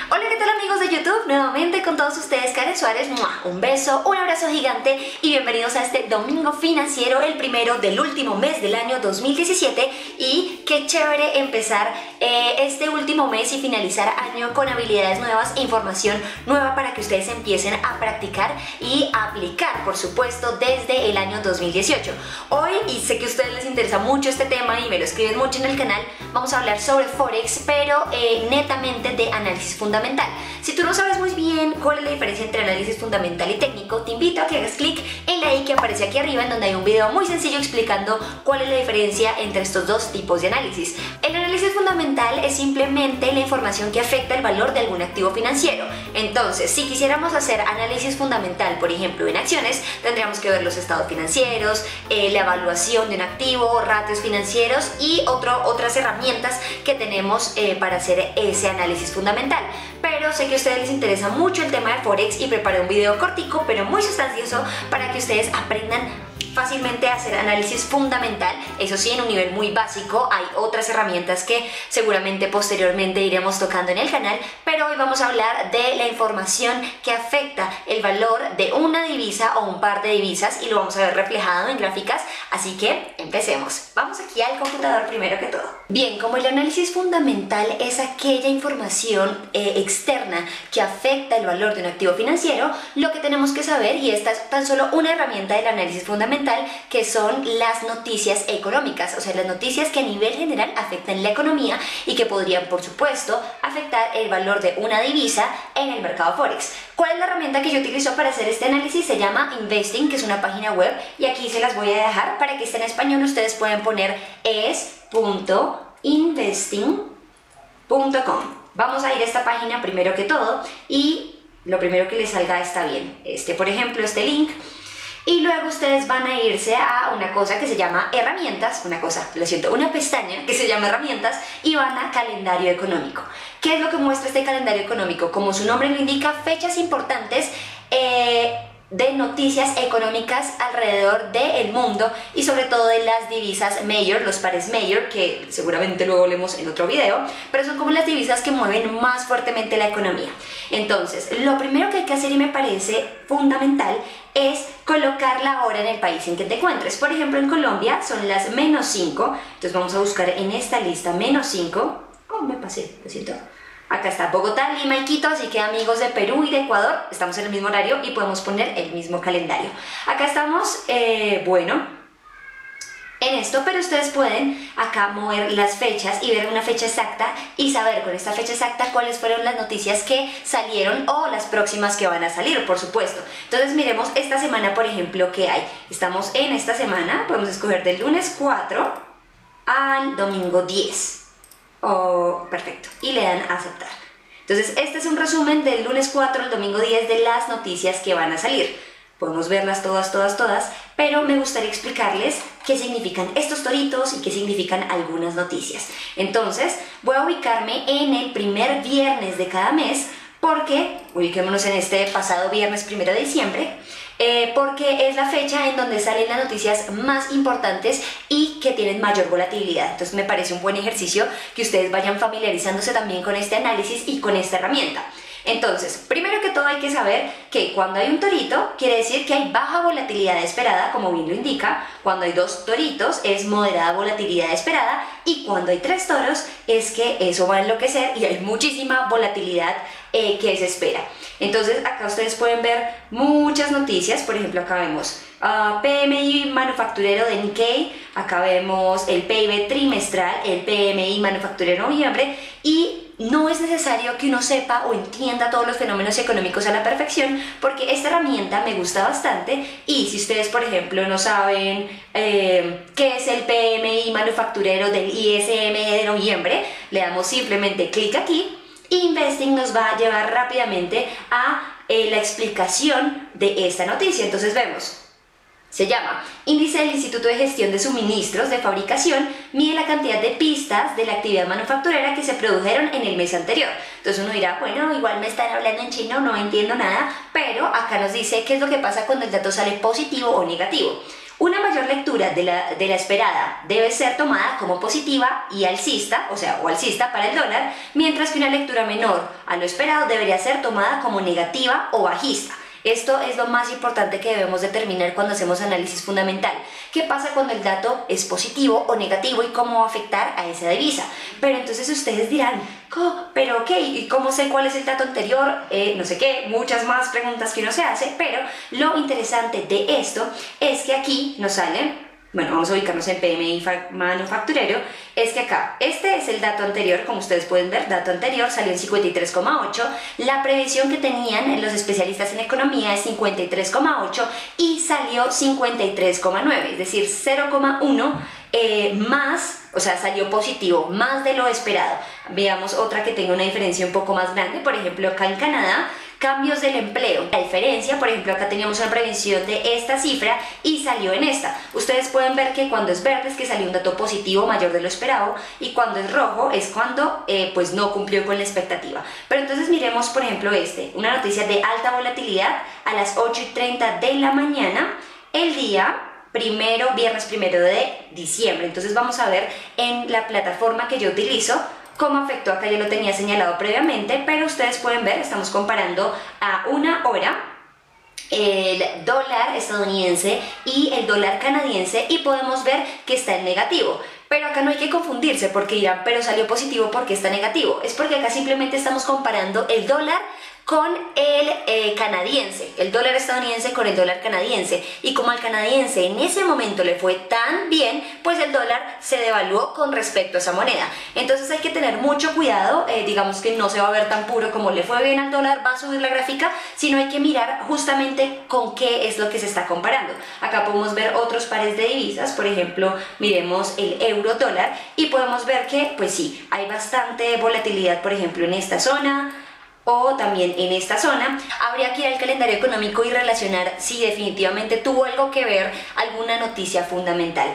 Hola, ¿qué tal amigos de YouTube? Nuevamente con todos ustedes, Karen Suárez. Un beso, un abrazo gigante y bienvenidos a este domingo financiero, el primero del último mes del año 2017. Y qué chévere empezar este último mes y finalizar año con habilidades nuevas, información nueva para que ustedes empiecen a practicar y a aplicar, por supuesto, desde el año 2018. Hoy, y sé que a ustedes les interesa mucho este tema y me lo escriben mucho en el canal, vamos a hablar sobre Forex, pero netamente de análisis fundamental. Si tú no sabes muy bien cuál es la diferencia entre análisis fundamental y técnico, te invito a que hagas clic en la i que aparece aquí arriba, en donde hay un video muy sencillo explicando cuál es la diferencia entre estos dos tipos de análisis. El análisis fundamental es simplemente la información que afecta el valor de algún activo financiero. Entonces, si quisiéramos hacer análisis fundamental, por ejemplo, en acciones, tendríamos que ver los estados financieros, la evaluación de un activo, ratios financieros y otras herramientas que tenemos para hacer ese análisis fundamental. Pero sé que a ustedes les interesa mucho el tema de Forex y preparé un video cortico pero muy sustancioso para que ustedes aprendan fácilmente a hacer análisis fundamental. Eso sí, en un nivel muy básico. Hay otras herramientas que seguramente posteriormente iremos tocando en el canal, pero hoy vamos a hablar de la información que afecta el valor de una divisa o un par de divisas y lo vamos a ver reflejado en gráficas, así que empecemos. Vamos aquí al computador primero que todo. Bien, como el análisis fundamental es aquella información externa que afecta el valor de un activo financiero, lo que tenemos que saber, y esta es tan solo una herramienta del análisis fundamental, que son las noticias económicas, o sea, las noticias que a nivel general afectan la economía y que podrían, por supuesto, afectar el valor de una divisa en el mercado Forex. ¿Cuál es la herramienta que yo utilizo para hacer este análisis? Se llama Investing, que es una página web, y aquí se las voy a dejar para que esté en español. Ustedes pueden poner es.investing.com. Vamos a ir a esta página primero que todo y lo primero que les salga está bien. Por ejemplo, este link. Y luego ustedes van a irse a una cosa que se llama herramientas, una pestaña que se llama herramientas, y van a calendario económico. ¿Qué es lo que muestra este calendario económico? Como su nombre lo indica, fechas importantes de noticias económicas alrededor del mundo y sobre todo de las divisas major, los pares major, que seguramente luego leemos en otro video, pero son como las divisas que mueven más fuertemente la economía. Entonces, lo primero que hay que hacer, y me parece fundamental, es colocar la hora en el país en que te encuentres. Por ejemplo, en Colombia son las -5, entonces vamos a buscar en esta lista -5. Oh, me pasé, lo siento. Acá está Bogotá, Lima y Quito, así que amigos de Perú y de Ecuador, estamos en el mismo horario y podemos poner el mismo calendario. Acá estamos, en esto, pero ustedes pueden acá mover las fechas y ver una fecha exacta y saber con esta fecha exacta cuáles fueron las noticias que salieron o las próximas que van a salir, por supuesto. Entonces miremos esta semana, por ejemplo, qué hay. Estamos en esta semana, podemos escoger del lunes 4 al domingo 10. Perfecto, y le dan a aceptar. Entonces este es un resumen del lunes 4 al domingo 10 de las noticias que van a salir. Podemos verlas todas, pero me gustaría explicarles qué significan estos toritos y qué significan algunas noticias. Entonces voy a ubicarme en el primer viernes de cada mes, porque, ubiquémonos en este pasado viernes 1 de diciembre, porque es la fecha en donde salen las noticias más importantes y que tienen mayor volatilidad. Entonces me parece un buen ejercicio que ustedes vayan familiarizándose también con este análisis y con esta herramienta. Entonces, primero que todo hay que saber que cuando hay un torito quiere decir que hay baja volatilidad esperada, como bien lo indica. Cuando hay 2 toritos es moderada volatilidad esperada, y cuando hay 3 toros es que eso va a enloquecer y hay muchísima volatilidad que se espera. Entonces acá ustedes pueden ver muchas noticias. Por ejemplo, acá vemos PMI manufacturero de Nikkei, acá vemos el PIB trimestral, el PMI manufacturero de noviembre, y no es necesario que uno sepa o entienda todos los fenómenos económicos a la perfección, porque esta herramienta me gusta bastante. Y si ustedes, por ejemplo, no saben qué es el PMI manufacturero del ISM de noviembre, le damos simplemente clic aquí. Investing nos va a llevar rápidamente a la explicación de esta noticia. Entonces vemos, se llama Índice del Instituto de Gestión de Suministros de Fabricación, mide la cantidad de pistas de la actividad manufacturera que se produjeron en el mes anterior. Entonces uno dirá, bueno, igual me están hablando en chino, no entiendo nada, pero acá nos dice qué es lo que pasa cuando el dato sale positivo o negativo. Una mayor lectura de la esperada debe ser tomada como positiva y alcista, o alcista para el dólar, mientras que una lectura menor a lo esperado debería ser tomada como negativa o bajista. Esto es lo más importante que debemos determinar cuando hacemos análisis fundamental. ¿Qué pasa cuando el dato es positivo o negativo y cómo va a afectar a esa divisa? Pero entonces ustedes dirán, pero ok, ¿y cómo sé cuál es el dato anterior? No sé qué, muchas más preguntas que uno se hace, pero lo interesante de esto es que aquí nos sale... Bueno, vamos a ubicarnos en PMI manufacturero, es que acá, este es el dato anterior, como ustedes pueden ver, dato anterior salió en 53,8, la previsión que tenían los especialistas en economía es 53,8 y salió 53,9, es decir, 0,1 más, o sea, salió positivo, más de lo esperado. Veamos otra que tenga una diferencia un poco más grande, por ejemplo, acá en Canadá, cambios del empleo. La diferencia, por ejemplo, acá teníamos una previsión de esta cifra y salió en esta. Ustedes pueden ver que cuando es verde es que salió un dato positivo mayor de lo esperado y cuando es rojo es cuando pues no cumplió con la expectativa. Pero entonces miremos, por ejemplo, una noticia de alta volatilidad a las 8:30 de la mañana, el día viernes 1 de diciembre. Entonces vamos a ver en la plataforma que yo utilizo cómo afectó. Acá ya lo tenía señalado previamente, pero ustedes pueden ver, estamos comparando a una hora el dólar estadounidense y el dólar canadiense y podemos ver que está en negativo. Pero acá no hay que confundirse porque dirán, pero salió positivo porque está negativo. Es porque acá simplemente estamos comparando el dólar con el canadiense, el dólar estadounidense con el dólar canadiense, y como al canadiense en ese momento le fue tan bien, pues el dólar se devaluó con respecto a esa moneda. Entonces hay que tener mucho cuidado, digamos que no se va a ver tan puro como le fue bien al dólar, va a subir la gráfica, sino hay que mirar justamente con qué es lo que se está comparando. Acá podemos ver otros pares de divisas, por ejemplo, miremos el euro dólar y podemos ver que pues sí, hay bastante volatilidad, por ejemplo, en esta zona, o también en esta zona. Habría que ir al calendario económico y relacionar si definitivamente tuvo algo que ver alguna noticia fundamental.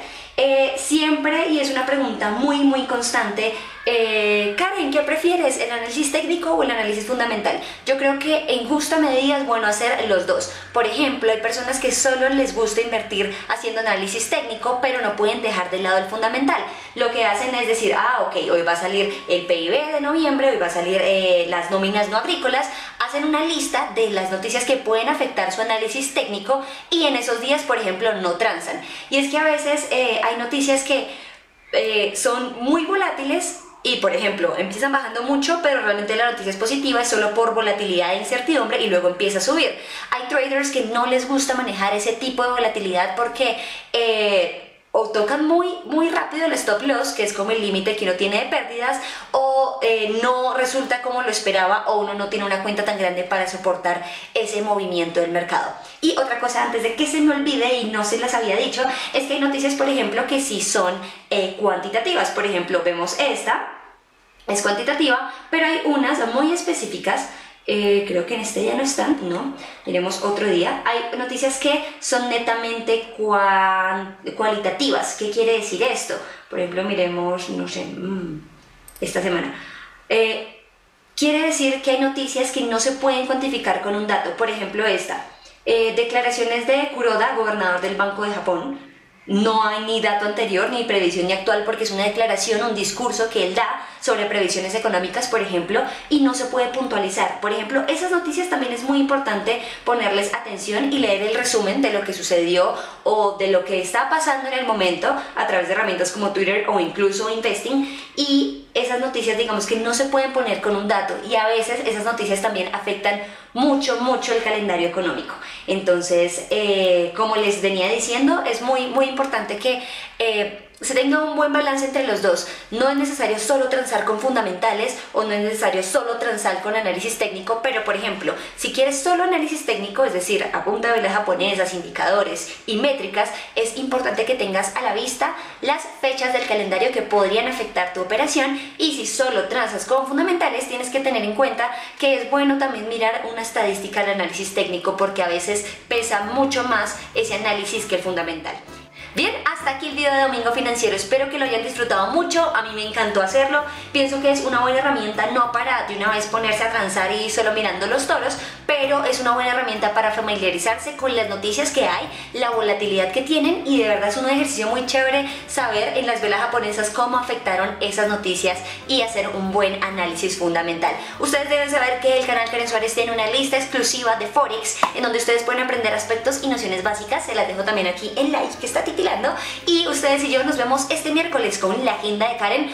Siempre, y es una pregunta muy constante, Karen, ¿qué prefieres? ¿El análisis técnico o el análisis fundamental? Yo creo que en justa medida es bueno hacer los dos. Por ejemplo, hay personas que solo les gusta invertir haciendo análisis técnico, pero no pueden dejar de lado el fundamental. Lo que hacen es decir, ok, hoy va a salir el PIB de noviembre, hoy va a salir las nóminas no agrícolas, hacen una lista de las noticias que pueden afectar su análisis técnico y en esos días, por ejemplo, no transan. Y es que a veces hay noticias que son muy volátiles y, por ejemplo, empiezan bajando mucho, pero realmente la noticia es positiva, es solo por volatilidad e incertidumbre y luego empieza a subir. Hay traders que no les gusta manejar ese tipo de volatilidad porque o tocan muy rápido el stop loss, que es como el límite que uno tiene de pérdidas, o no resulta como lo esperaba, o uno no tiene una cuenta tan grande para soportar ese movimiento del mercado. Y otra cosa, antes de que se me olvide y no se las había dicho, es que hay noticias, por ejemplo, que sí son cuantitativas. Por ejemplo, vemos esta, es cuantitativa, pero hay unas muy específicas. Creo que en este ya no están, ¿no? Miremos otro día. Hay noticias que son netamente cualitativas. ¿Qué quiere decir esto? Por ejemplo, miremos, no sé, esta semana. Quiere decir que hay noticias que no se pueden cuantificar con un dato. Por ejemplo, esta. Declaraciones de Kuroda, gobernador del Banco de Japón. No hay ni dato anterior, ni previsión ni actual, porque es una declaración, un discurso que él da sobre previsiones económicas, por ejemplo, y no se puede puntualizar. Por ejemplo, esas noticias también es muy importante ponerles atención y leer el resumen de lo que sucedió o de lo que está pasando en el momento a través de herramientas como Twitter o incluso Investing, y esas noticias, digamos que no se pueden poner con un dato, y a veces esas noticias también afectan mucho el calendario económico. Entonces, como les venía diciendo, es muy importante que se tenga un buen balance entre los dos. No es necesario solo transar con fundamentales o no es necesario solo transar con análisis técnico, pero por ejemplo, si quieres solo análisis técnico, es decir, a punta de velas japonesas, indicadores y métricas, es importante que tengas a la vista las fechas del calendario que podrían afectar tu operación, y si solo transas con fundamentales, tienes que tener en cuenta que es bueno también mirar una estadística del análisis técnico, porque a veces pesa mucho más ese análisis que el fundamental. Bien, hasta aquí el video de Domingo Financiero, espero que lo hayan disfrutado mucho, a mí me encantó hacerlo, pienso que es una buena herramienta no para de una vez ponerse a transar y solo mirando los toros, pero es una buena herramienta para familiarizarse con las noticias que hay, la volatilidad que tienen y de verdad es un ejercicio muy chévere saber en las velas japonesas cómo afectaron esas noticias y hacer un buen análisis fundamental. Ustedes deben saber que el canal Karen Suárez tiene una lista exclusiva de Forex en donde ustedes pueden aprender aspectos y nociones básicas, se las dejo también aquí en like que está titilando y ustedes y yo nos vemos este miércoles con la agenda de Karen.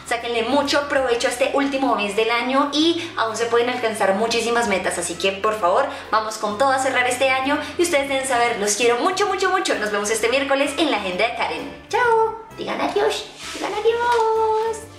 Sáquenle mucho provecho a este último mes del año y aún se pueden alcanzar muchísimas metas, así que por favor vamos con todo a cerrar este año y ustedes deben saber, los quiero mucho, mucho, mucho. Nos vemos este miércoles en la agenda de Karen. Chao, digan adiós, digan adiós.